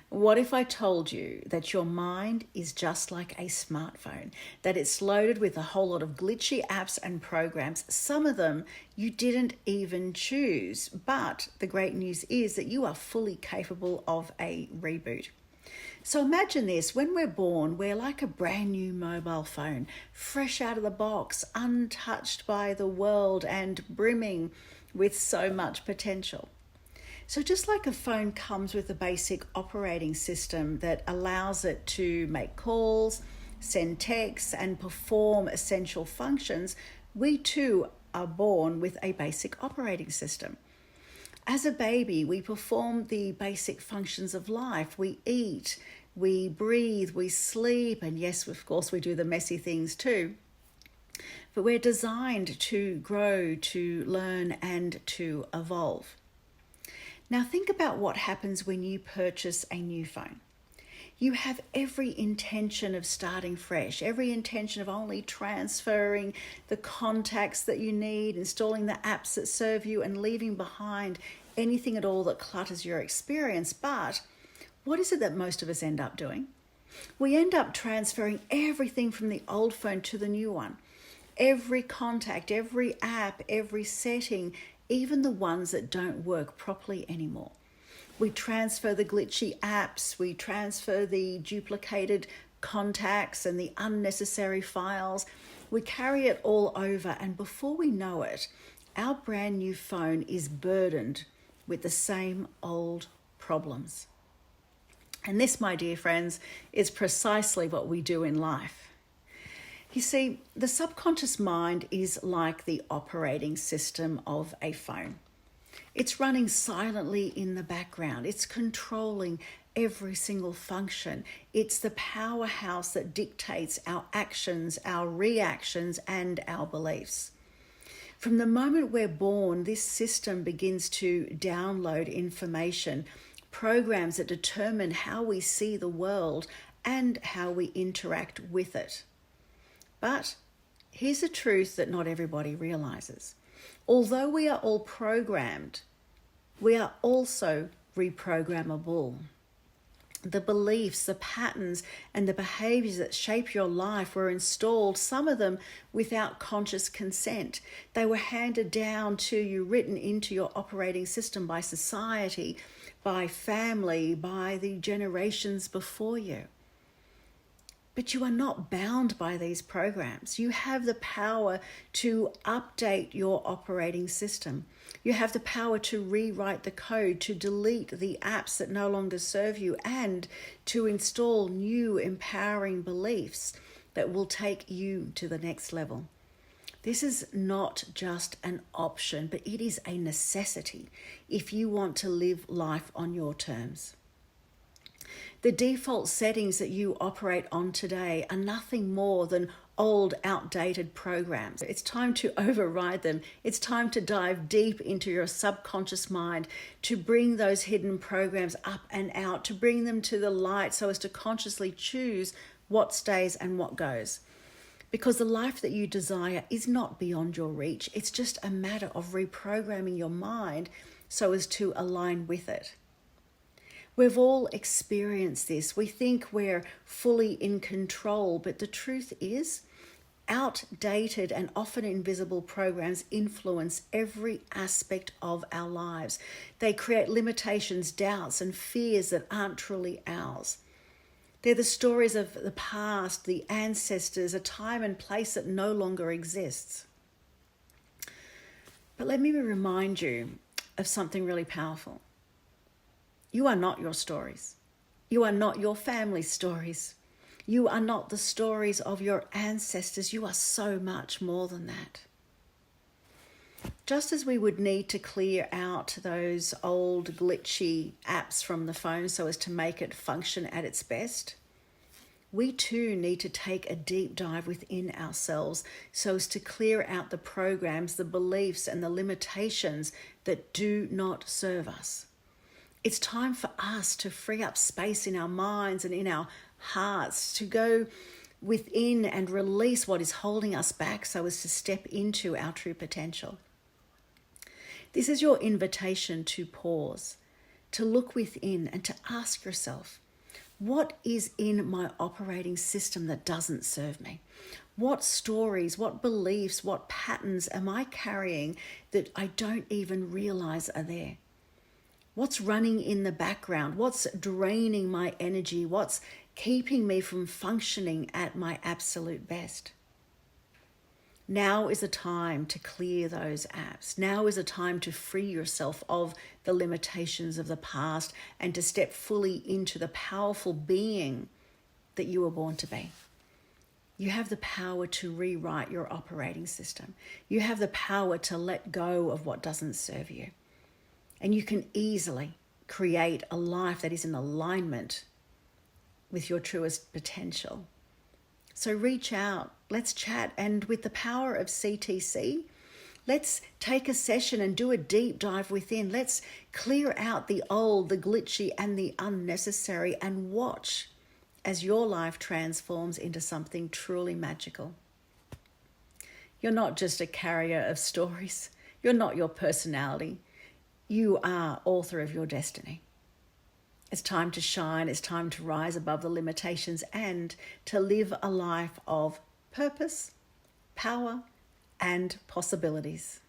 What if I told you that your mind is just like a smartphone, that it's loaded with a whole lot of glitchy apps and programs, some of them you didn't even choose, but the great news is that you are fully capable of a reboot. So imagine this, when we're born, we're like a brand new mobile phone, fresh out of the box, untouched by the world and brimming with so much potential. So just like a phone comes with a basic operating system that allows it to make calls, send texts, and perform essential functions, we too are born with a basic operating system. As a baby, we perform the basic functions of life. We eat, we breathe, we sleep, and yes, of course, we do the messy things too. But we're designed to grow, to learn, and to evolve. Now think about what happens when you purchase a new phone. You have every intention of starting fresh, every intention of only transferring the contacts that you need, installing the apps that serve you, and leaving behind anything at all that clutters your experience. But what is it that most of us end up doing? We end up transferring everything from the old phone to the new one. Every contact, every app, every setting, even the ones that don't work properly anymore. We transfer the glitchy apps, we transfer the duplicated contacts and the unnecessary files. We carry it all over, and before we know it, our brand new phone is burdened with the same old problems. And this, my dear friends, is precisely what we do in life. You see, the subconscious mind is like the operating system of a phone. It's running silently in the background. It's controlling every single function. It's the powerhouse that dictates our actions, our reactions, and our beliefs. From the moment we're born, this system begins to download information, programs that determine how we see the world and how we interact with it. But here's the truth that not everybody realizes. Although we are all programmed, we are also reprogrammable. The beliefs, the patterns, and the behaviors that shape your life were installed, some of them without conscious consent. They were handed down to you, written into your operating system by society, by family, by the generations before you. But you are not bound by these programs. You have the power to update your operating system. You have the power to rewrite the code, to delete the apps that no longer serve you, and to install new empowering beliefs that will take you to the next level. This is not just an option, but it is a necessity if you want to live life on your terms. The default settings that you operate on today are nothing more than old, outdated programs. It's time to override them. It's time to dive deep into your subconscious mind, to bring those hidden programs up and out, to bring them to the light so as to consciously choose what stays and what goes. Because the life that you desire is not beyond your reach. It's just a matter of reprogramming your mind so as to align with it. We've all experienced this. We think we're fully in control, but the truth is, outdated and often invisible programs influence every aspect of our lives. They create limitations, doubts, and fears that aren't truly ours. They're the stories of the past, the ancestors, a time and place that no longer exists. But let me remind you of something really powerful. You are not your stories. You are not your family's stories. You are not the stories of your ancestors. You are so much more than that. Just as we would need to clear out those old glitchy apps from the phone so as to make it function at its best, we too need to take a deep dive within ourselves so as to clear out the programs, the beliefs, and the limitations that do not serve us. It's time for us to free up space in our minds and in our hearts, to go within and release what is holding us back so as to step into our true potential. This is your invitation to pause, to look within and to ask yourself, what is in my operating system that doesn't serve me? What stories, what beliefs, what patterns am I carrying that I don't even realize are there? What's running in the background? What's draining my energy? What's keeping me from functioning at my absolute best? Now is a time to clear those apps. Now is a time to free yourself of the limitations of the past and to step fully into the powerful being that you were born to be. You have the power to rewrite your operating system. You have the power to let go of what doesn't serve you. And you can easily create a life that is in alignment with your truest potential. So reach out, let's chat, and with the power of CTC, let's take a session and do a deep dive within. Let's clear out the old, the glitchy, and the unnecessary, and watch as your life transforms into something truly magical. You're not just a carrier of stories. You're not your personality. You are author of your destiny. It's time to shine. It's time to rise above the limitations and to live a life of purpose, power, and possibilities.